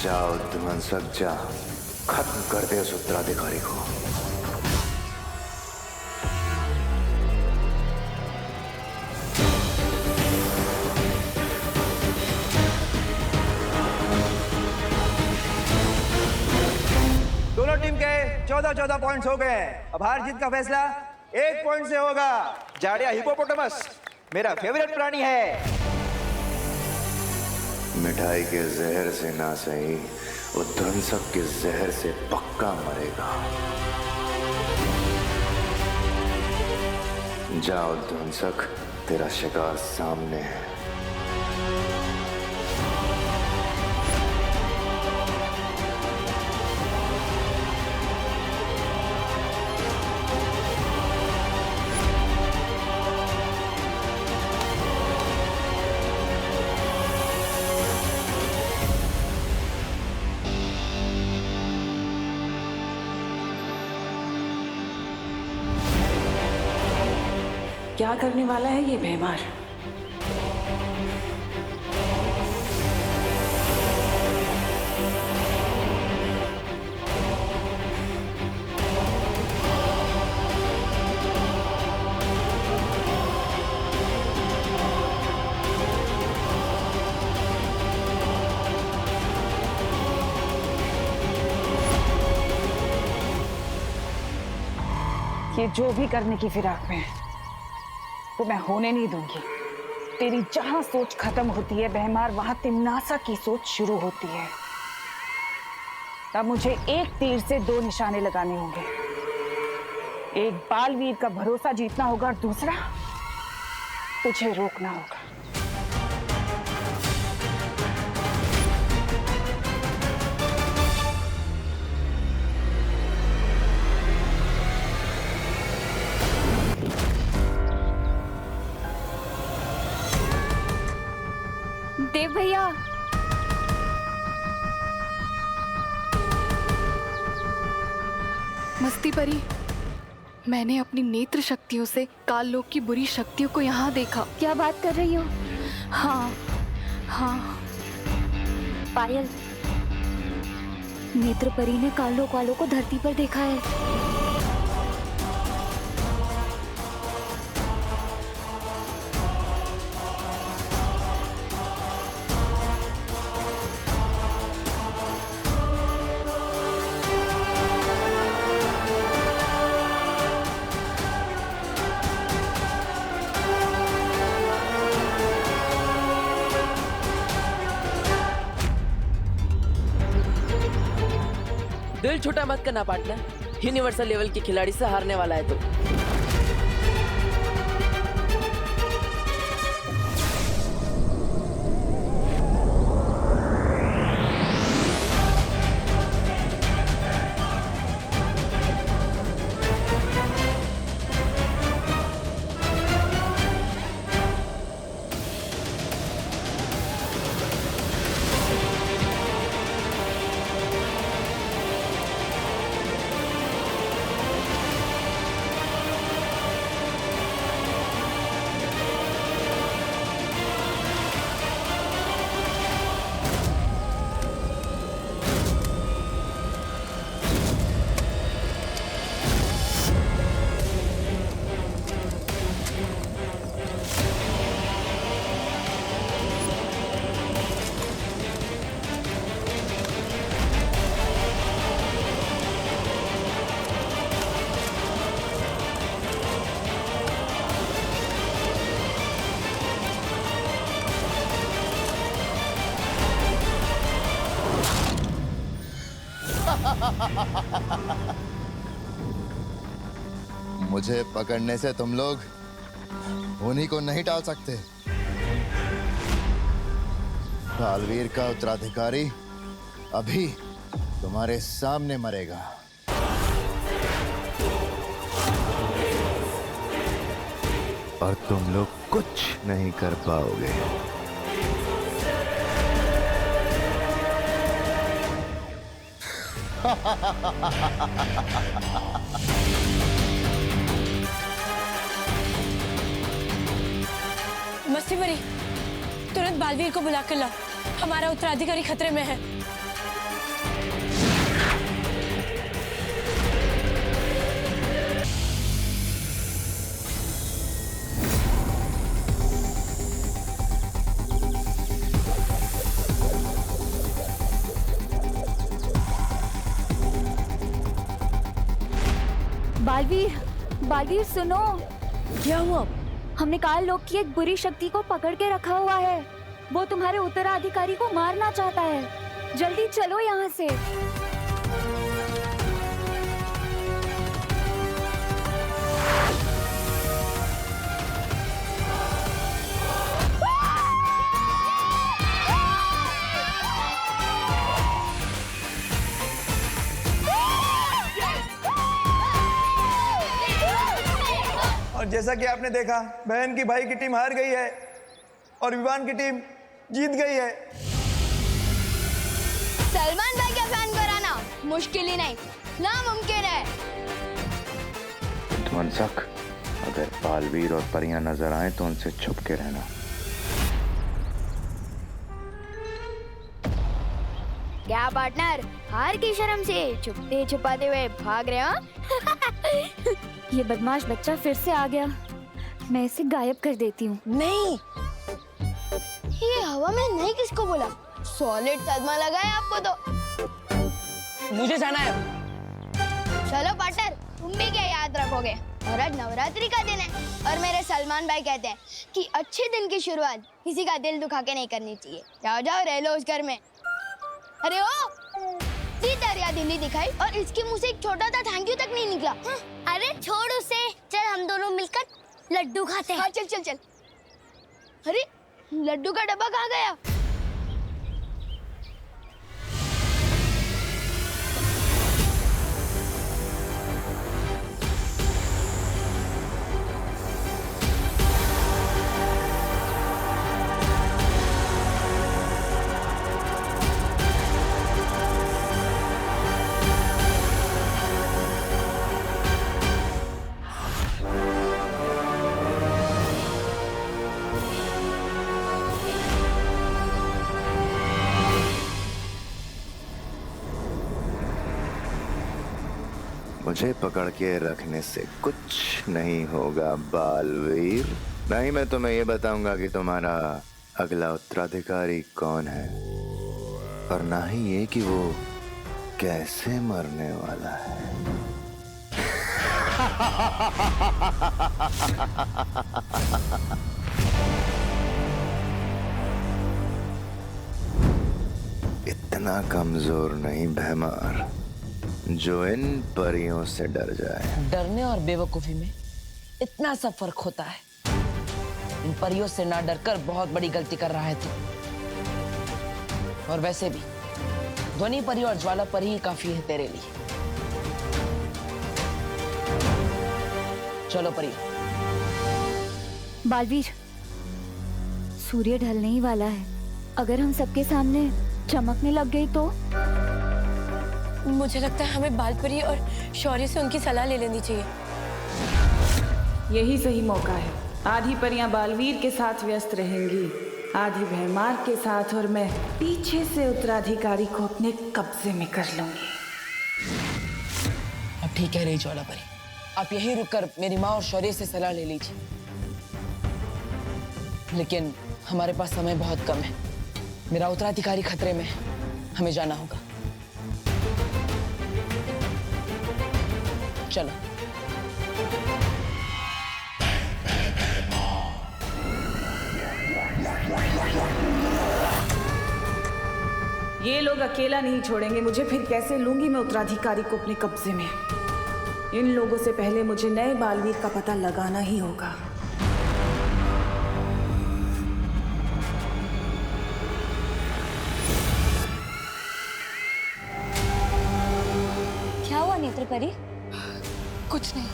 जाओ ध्वंसक जा, खत्म कर दे उस उत्तराधिकारी को। दोनों टीम के 14-14 पॉइंट्स हो गए। अब हार जीत का फैसला 1 पॉइंट से होगा। जाड़िया हिपोपोटामस मेरा फेवरेट प्राणी है। मिठाई के जहर से ना सही, वो ध्वंसक के जहर से पक्का मरेगा। जाओ ध्वंसक, तेरा शिकार सामने है। क्या करने वाला है ये भैमार? ये जो भी करने की फिराक में है तो मैं होने नहीं दूंगी। तेरी जहां सोच खत्म होती है भैमार, वहां तिम्नासा की सोच शुरू होती है। तब मुझे एक तीर से 2 निशाने लगाने होंगे। एक बालवीर का भरोसा जीतना होगा और दूसरा तुझे रोकना होगा। देव भैया, मस्ती परी, मैंने अपनी नेत्र शक्तियों से काल लोक की बुरी शक्तियों को यहाँ देखा। क्या बात कर रही हो? हाँ हाँ। पायल, नेत्र परी ने काल लोक वालों को धरती पर देखा है। दिल छोटा मत करना पार्टनर, यूनिवर्सल लेवल के खिलाड़ी से हारने वाला है तो। मुझे पकड़ने से तुम लोग उन्हीं को नहीं टाल सकते। बालवीर का उत्तराधिकारी अभी तुम्हारे सामने मरेगा। और तुम लोग कुछ नहीं कर पाओगे। मस्ती परी, तुरंत बालवीर को बुला कर लाओ, हमारा उत्तराधिकारी खतरे में है। बालवीर, बालवीर सुनो, क्या हुआ? हमने काल लोक की एक बुरी शक्ति को पकड़ के रखा हुआ है। वो तुम्हारे उत्तराधिकारी को मारना चाहता है। जल्दी चलो यहाँ से। और जैसा कि आपने देखा, बहन की भाई की टीम हार गई है और विवान की टीम जीत गई है। सलमान भाई का फैन बनाना मुश्किल ही नहीं, नामुमकिन है। ध्वंसक, अगर बालवीर और परियां नजर आए तो उनसे छुप के रहना। क्या पार्टनर, हार की शर्म से छुपते छुपाते हुए भाग रहे हो? ये बदमाश बच्चा फिर से आ गया। मैं इसे गायब कर देती हूँ। नहीं, ये हवा में नहीं किसको बोला? सॉलिड सदमा लगा है आपको तो। मुझे जाना है। चलो पार्टनर, तुम भी क्या याद रखोगे? और आज नवरात्रि का दिन है और मेरे सलमान भाई कहते हैं कि अच्छे दिन की शुरुआत किसी का दिल दुखा के नहीं करनी चाहिए। जाओ जाओ रह लो उस घर में। अरे ओ, दरिया दिल्ली दिखाई और इसके मुंह से एक छोटा सा थैंक यू तक नहीं निकला। अरे छोड़ उसे, चल हम दोनों मिलकर लड्डू खाते हैं। हाँ चल चल चल। अरे लड्डू का डब्बा कहाँ गया? मुझे पकड़ के रखने से कुछ नहीं होगा बालवीर। नहीं, मैं तुम्हें ये बताऊंगा कि तुम्हारा अगला उत्तराधिकारी कौन है, और ना ही ये कि वो कैसे मरने वाला है। इतना कमजोर नहीं भैमार जो इन परियों से डर जाए। डरने और बेवकूफी में इतना सा फर्क होता है। इन परियों से ना डरकर बहुत बड़ी गलती कर रहा है तू। और वैसे भी ध्वनि परी और ज्वाला परी ही काफी है तेरे लिए। चलो परी। बालवीर, सूर्य ढलने ही वाला है। अगर हम सबके सामने चमकने लग गई तो? मुझे लगता है हमें बालपरी और शौर्य से उनकी सलाह ले लेनी चाहिए। यही सही मौका है। आधी परियां बालवीर के साथ व्यस्त रहेंगी, आधी भैमार के साथ, और मैं पीछे से उत्तराधिकारी को अपने कब्जे में कर लूंगी। अब ठीक है रही ज्वाला परी, आप यहीं रुककर मेरी माँ और शौर्य से सलाह ले लीजिए। लेकिन हमारे पास समय बहुत कम है। मेरा उत्तराधिकारी खतरे में है, हमें जाना होगा। चलो। ये लोग अकेला नहीं छोड़ेंगे मुझे। फिर कैसे लूंगी मैं उत्तराधिकारी को अपने कब्जे में? इन लोगों से पहले मुझे नए बालवीर का पता लगाना ही होगा। क्या हुआ नेत्र परी? कुछ नहीं,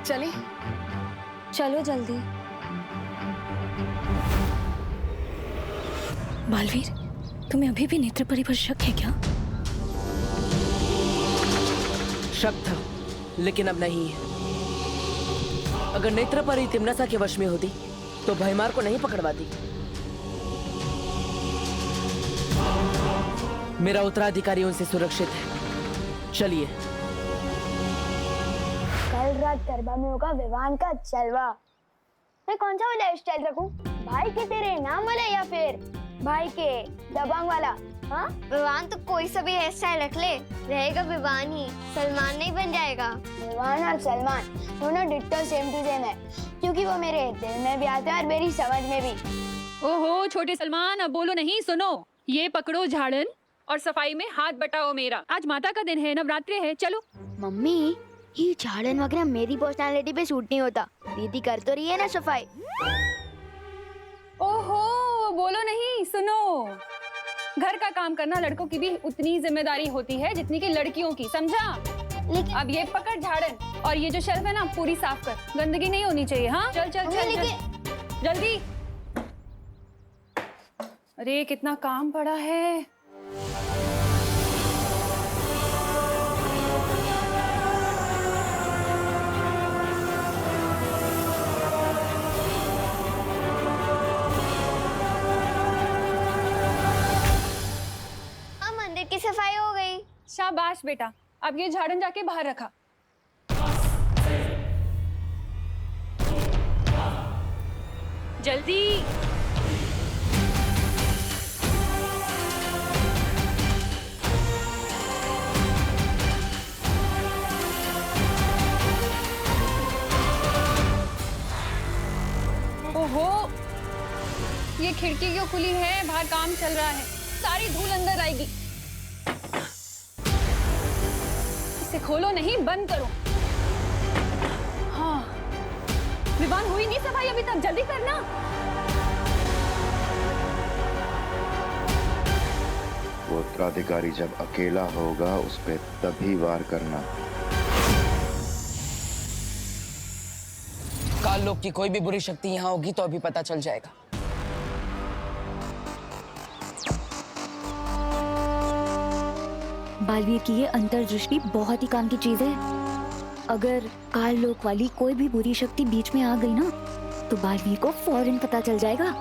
चले। चलो जल्दी। बालवीर, तुम्हें अभी भी नेत्र परी पर शक है क्या? शक था, लेकिन अब नहीं है। अगर नेत्र परी तिमनासा के वश में होती तो भैमार को नहीं पकड़वाती। मेरा उत्तराधिकारी उनसे सुरक्षित है। चलिए। कल रात गरबा में होगा विवान का जलवा। मैं कौन सा वाला हेयर स्टाइल रखूं? भाई के तेरे नाम वाला या फिर भाई के दबंग वाला? हाँ, विवान तो कोई सा भी हेयर स्टाइल रख ले, रहेगा विवान ही, सलमान नहीं बन जाएगा। विवान और सलमान दोनों डिट्टो सेम टू सेम है, क्योंकि वो मेरे दिल में भी आते हैं और मेरी समझ में भी। ओहो छोटे सलमान, अब बोलो नहीं, सुनो, ये पकड़ो झाड़न और सफाई में हाथ बटाओ मेरा। आज माता का दिन है, नवरात्रि है, चलो। मम्मी, ये झाड़न वगैरह मेरी पर्सनालिटी पे सूट नहीं होता। दीदी कर तो रही है ना सफाई। ओहो बोलो नहीं, सुनो, घर का काम करना लड़कों की भी उतनी जिम्मेदारी होती है जितनी कि लड़कियों की, समझा? लेकिन अब ये पकड़ झाड़न और ये जो शेल्फ है ना पूरी साफ कर, गंदगी नहीं होनी चाहिए। हाँ चल चल चल, चल जल्दी। अरे कितना काम पड़ा है। मंदिर की सफाई हो गई। शाबाश बेटा, अब ये झाड़न जाके बाहर रखा। जल्दी। ओहो, ये खिड़की क्यों खुली है? बाहर काम चल रहा है, सारी धूल अंदर आएगी। इसे खोलो नहीं, बंद करो। हाँ, विवान हुई नहीं सफाई अभी तक, जल्दी करना। वो उत्तराधिकारी जब अकेला होगा उस पे तभी वार करना। काल लोक की कोई भी बुरी शक्ति यहाँ होगी तो अभी पता चल जाएगा। बालवीर की ये अंतर्दृष्टि बहुत ही काम की चीज है। अगर काल लोक वाली कोई भी बुरी शक्ति बीच में आ गई ना, तो बालवीर को फौरन पता चल जाएगा।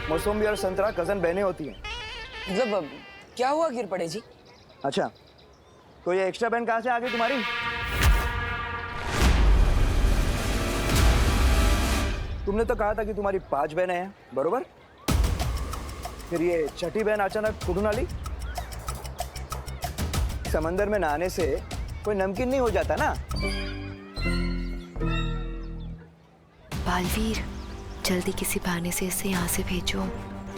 मौसम्बी और संतरा कजन बहनें होती हैं। मतलब क्या हुआ गिर पड़े जी? अच्छा, तो ये एक्स्ट्रा बहन कहाँ से आ गई तुम्हारी? तुमने तो कहा था कि तुम्हारी 5 बहनें हैं, बरोबर? फिर ये छठी बहन अचानक कुड़ून आली? समंदर में नहाने से कोई नमकीन नहीं हो जाता ना? बालवीर, जल्दी किसी बहाने से इसे यहाँ से भेजो।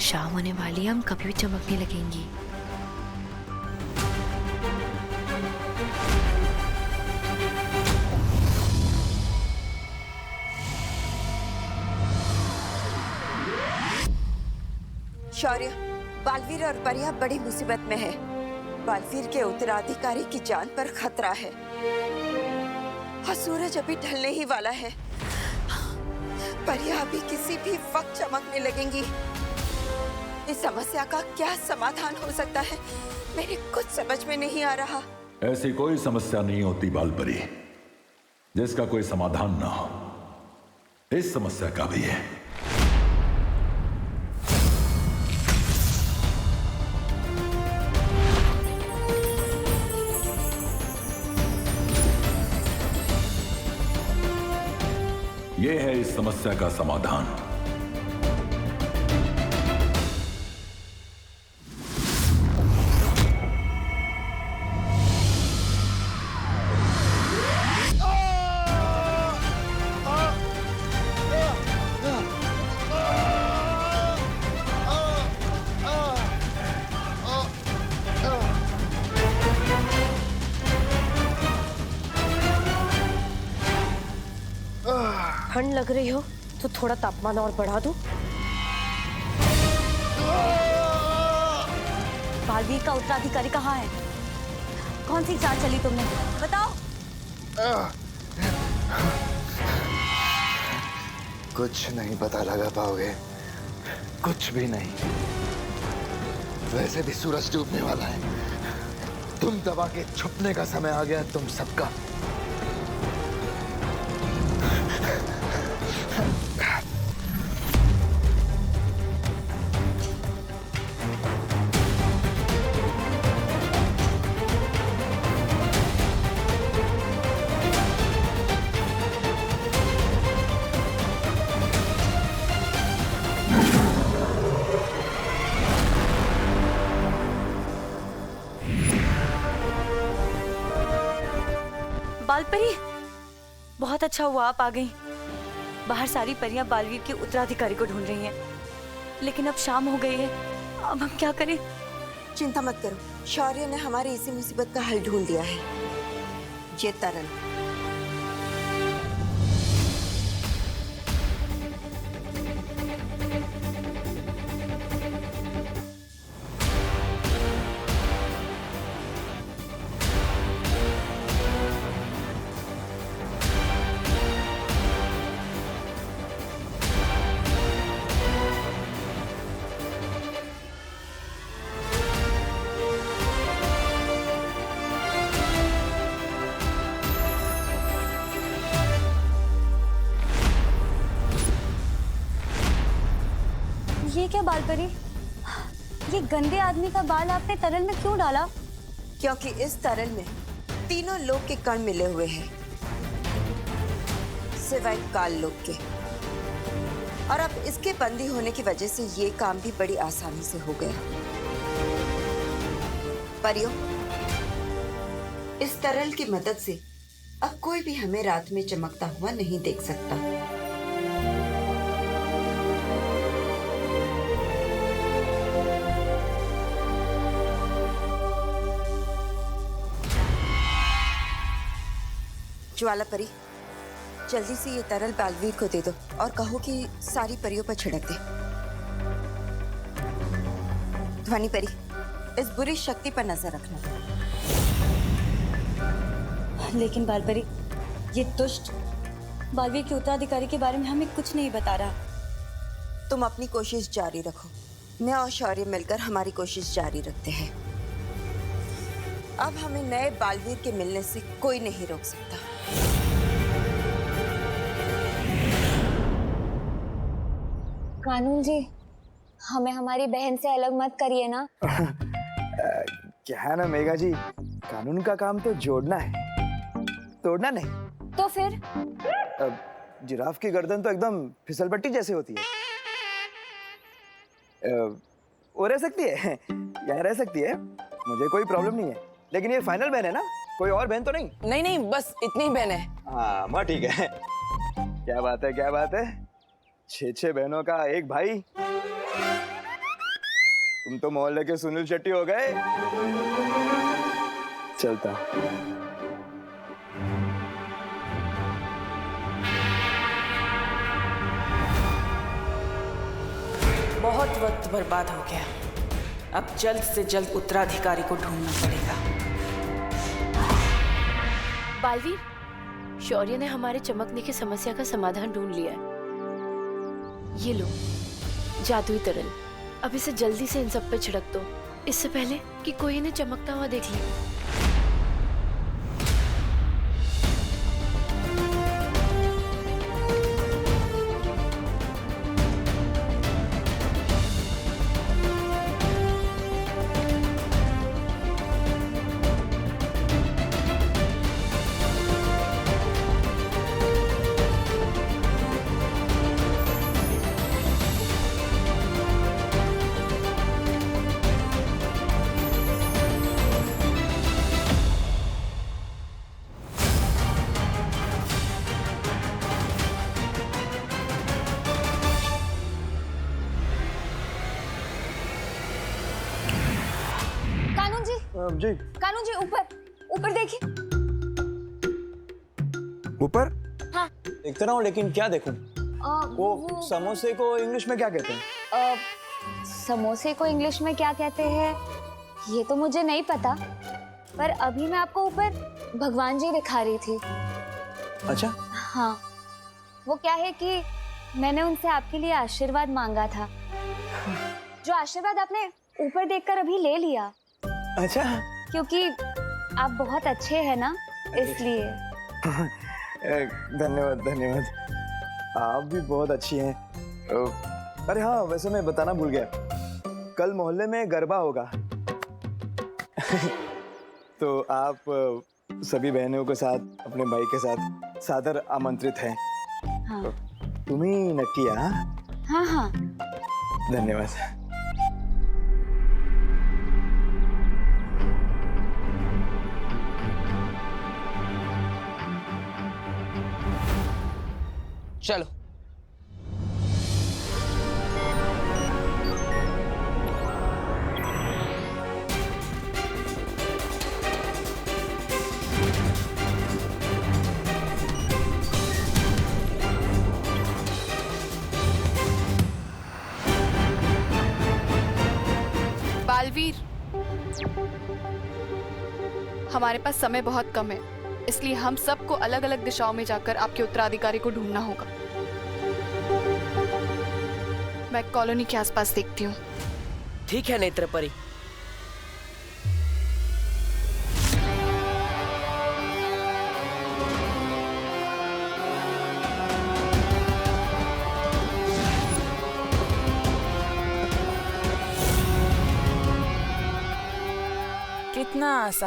शाम होने वाली है, हम कभी भी चमकने लगेंगी। शौर्य, बालवीर और परिया बड़ी मुसीबत में है। बालवीर के उत्तराधिकारी की जान पर खतरा है और सूरज अभी ढलने ही वाला है। परिया अभी किसी भी वक्त चमकने लगेंगी। इस समस्या का क्या समाधान हो सकता है, मेरे कुछ समझ में नहीं आ रहा। ऐसी कोई समस्या नहीं होती बालपरी जिसका कोई समाधान ना हो। इस समस्या का भी है। यह है इस समस्या का समाधान। ठंड लग रही हो तो थोड़ा तापमान और बढ़ा दो। बालवीर का उत्तराधिकारी कहाँ है? कौन सी चाल चली तुमने? बताओ। कुछ नहीं पता लगा पाओगे, कुछ भी नहीं। वैसे भी सूरज डूबने वाला है। तुम दबा के छुपने का समय आ गया तुम सबका। बालपरी, बहुत अच्छा हुआ आप आ गई। बाहर सारी परियां बालवीर के उत्तराधिकारी को ढूंढ रही हैं, लेकिन अब शाम हो गई है। अब हम क्या करें? चिंता मत करो, शौर्य ने हमारी इसी मुसीबत का हल ढूंढ लिया है। ये तरल। ये क्या बालपरी? ये गंदे आदमी का बाल आपने तरल में क्यों डाला? क्योंकि इस तरल में तीनों लोग के कण मिले हुए हैं, सिवाय काल लोग के। और अब इसके बंदी होने की वजह से ये काम भी बड़ी आसानी से हो गया। परियों, इस तरल की मदद से अब कोई भी हमें रात में चमकता हुआ नहीं देख सकता। ज्वाला परी, जल्दी से ये तरल बालवीर को दे दो और कहो कि सारी परियों पर छिड़क दे। ध्वनि परी, इस बुरी शक्ति पर नजर रखना। लेकिन बालपरी, ये दुष्ट बालवीर के उत्तराधिकारी के बारे में हमें कुछ नहीं बता रहा। तुम अपनी कोशिश जारी रखो, मैं और शौर्य मिलकर हमारी कोशिश जारी रखते हैं। अब हमें नए बालवीर के मिलने से कोई नहीं रोक सकता। कानून जी, हमें हमारी बहन से अलग मत करिए ना। क्या है ना मेघा जी, कानून का काम तो जोड़ना है, तोड़ना नहीं। तो फिर जिराफ की गर्दन तो एकदम फिसलपट्टी जैसे होती है। वो रह सकती है, यहाँ रह सकती है, मुझे कोई प्रॉब्लम नहीं है। लेकिन ये फाइनल बहन है ना, कोई और बहन तो नहीं? नहीं नहीं, बस इतनी बहन है। हाँ माँ, ठीक है। क्या बात है, क्या बात है। 6 बहनों का एक भाई। तुम तो मोहल्ले के सुनील शेट्टी हो गए। चलता। बहुत वक्त बर्बाद हो गया। अब जल्द से जल्द उत्तराधिकारी को ढूंढना पड़ेगा। बालवीर, शौर्य ने हमारे चमकने की समस्या का समाधान ढूंढ लिया है। ये लो जादुई तरल, अब इसे जल्दी से इन सब पे छिड़क दो, इससे पहले कि कोई इन्हें चमकता हुआ देख ले। जी कानून जी, ऊपर ऊपर देखिए। ऊपर? हाँ। देखते रहो, लेकिन क्या देखूं? वो समोसे को इंग्लिश में क्या कहते हैं? समोसे को इंग्लिश में क्या कहते हैं ये तो मुझे नहीं पता, पर अभी मैं आपको ऊपर भगवान जी दिखा रही थी। अच्छा, हाँ, वो क्या है कि मैंने उनसे आपके लिए आशीर्वाद मांगा था, जो आशीर्वाद आपने ऊपर देखकर अभी ले लिया। अच्छा। क्योंकि आप बहुत अच्छे हैं ना, इसलिए। धन्यवाद धन्यवाद, आप भी बहुत अच्छी हैं। अरे हाँ, वैसे मैं बताना भूल गया, कल मोहल्ले में गरबा होगा। तो आप सभी बहनों के साथ, अपने भाई के साथ सादर आमंत्रित हैं। हाँ तुम ही नटिया? हाँ हाँ। धन्यवाद। चलो। बालवीर, हमारे पास समय बहुत कम है, इसलिए हम सबको अलग अलग दिशाओं में जाकर आपके उत्तराधिकारी को ढूंढना होगा। मैं कॉलोनी के आसपास देखती हूँ। ठीक है नेत्रपरी। कितना आसान